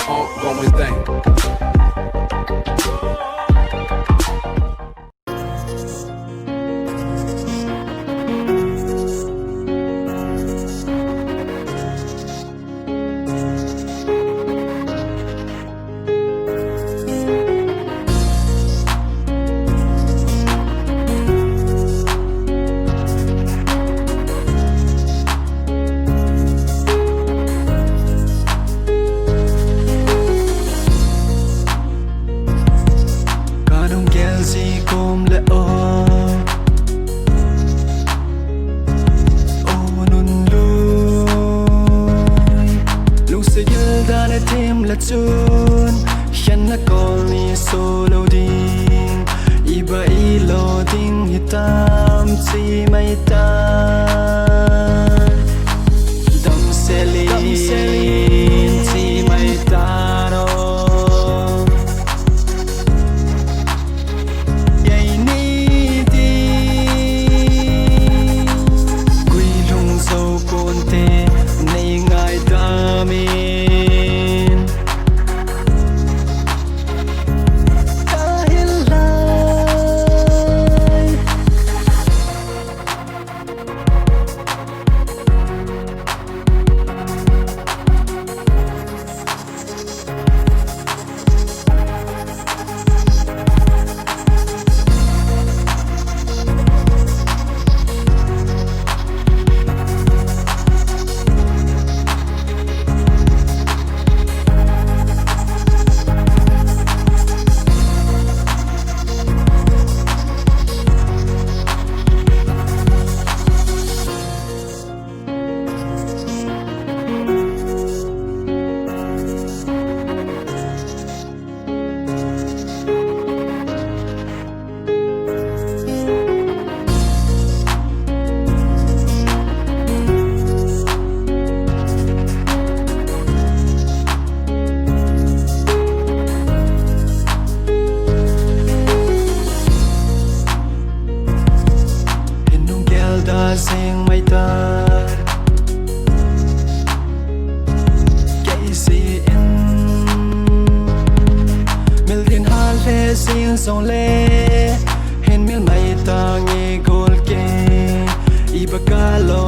ongoing thing. Chun khen na call ni solo ding iba ilo ding hitam chi mai ta dam selin chi mai ta no yai ni di quy lung sâu con te nay ngai ta mi sing mai tar cây si in mil din hal le sing song le hen mil mai ta nge gol ke iba ka lo